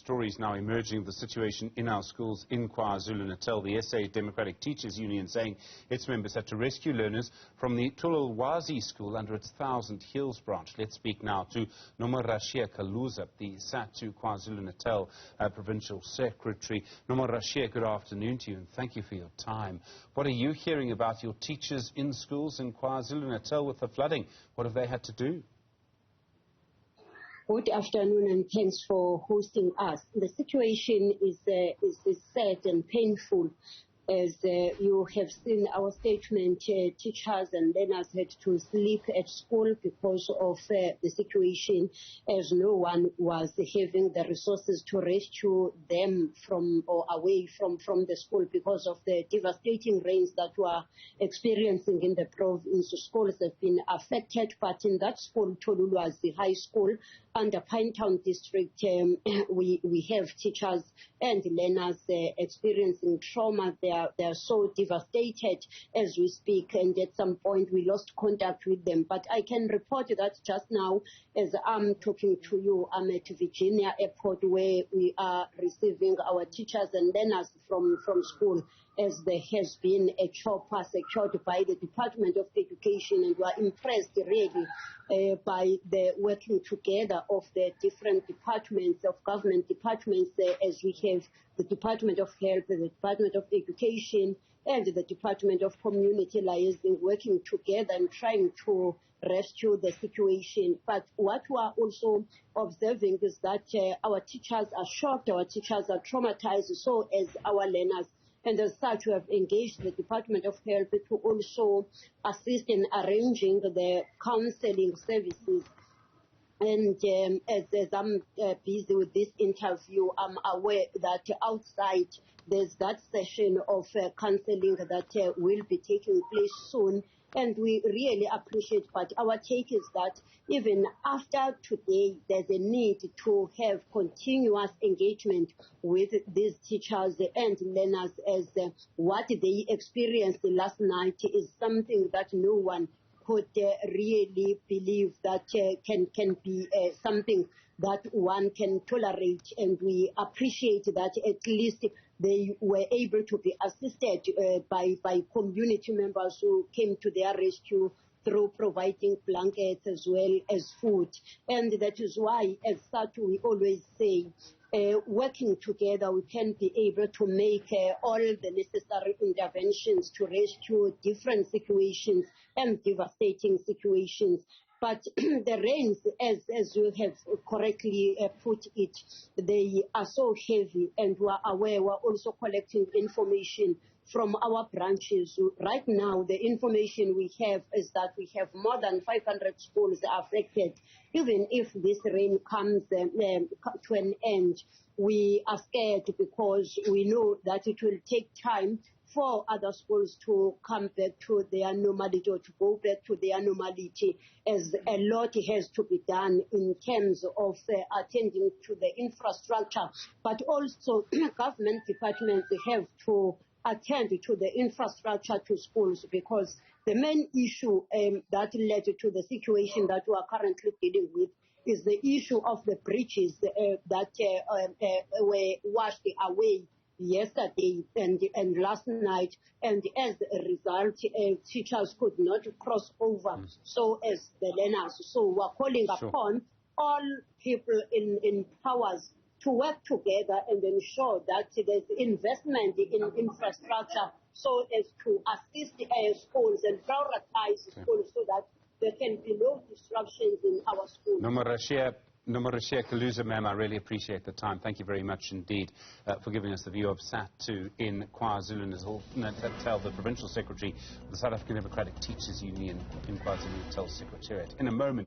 stories now emerging of the situation in our schools in KwaZulu-Natal. The SA Democratic Teachers Union saying its members had to rescue learners from the Tulilwazi school under its Thousand Hills branch. Let's speak now to Nomarashiya Caluza, the Sadtu KwaZulu-Natal Provincial Secretary. Nomarashiya, good afternoon to you and thank you for your time. What are you hearing about your teachers in schools in KwaZulu-Natal with the flooding? What have they had to do? Good afternoon and thanks for hosting us. The situation is sad and painful. As you have seen our statement, teachers and learners had to sleep at school because of the situation, as no one was having the resources to rescue them from or away from the school because of the devastating rains that we are experiencing in the province. Schools have been affected, but in that school, Tulilwazi High School, under Pinetown District, we have teachers and learners experiencing trauma. They are so devastated as we speak, and at some point we lost contact with them. But I can report that just now, as I'm talking to you, I'm at Virginia Airport, where we are receiving our teachers and learners from school, as there has been a chopper secured by the Department of Education, and we are impressed really by the working together of the different departments, of government departments, as we have the Department of Health, the Department of Education, and the Department of Community Liaison working together and trying to rescue the situation. But what we are also observing is that our teachers are shocked, our teachers are traumatized, so as our learners. And as such, we have engaged the Department of Health to also assist in arranging the counseling services. And as I'm busy with this interview, I'm aware that outside there's that session of counseling that will be taking place soon. And we really appreciate, but our take is that even after today, there's a need to have continuous engagement with these teachers and learners, as what they experienced last night is something that no one could really believe that can be something that one can tolerate, and we appreciate that at least they were able to be assisted by community members who came to their rescue through providing blankets as well as food. And that is why, as such, we always say, working together, we can be able to make all the necessary interventions to rescue different situations and devastating situations. But the rains, as you have correctly put it, they are so heavy, and we are aware, we are also collecting information from our branches. Right now, the information we have is that we have more than 500 schools affected. Even if this rain comes to an end, we are scared because we know that it will take time for other schools to come back to their normality or to go back to their normality, as a lot has to be done in terms of attending to the infrastructure. But also government departments have to attend to the infrastructure to schools, because the main issue that led to the situation that we are currently dealing with is the issue of the bridges that were washed away yesterday and last night, and as a result, teachers could not cross over, so as the learners. So we're calling upon all people in powers to work together and ensure that there's investment in infrastructure, so as to assist schools and prioritize schools so that there can be no disruptions in our schools. Nomarashiya Caluza, ma'am, I really appreciate the time. Thank you very much indeed for giving us the view of Sadtu in KwaZulu-Natal, the Provincial Secretary of the South African Democratic Teachers Union in KwaZulu-Natal Secretariat. In a moment.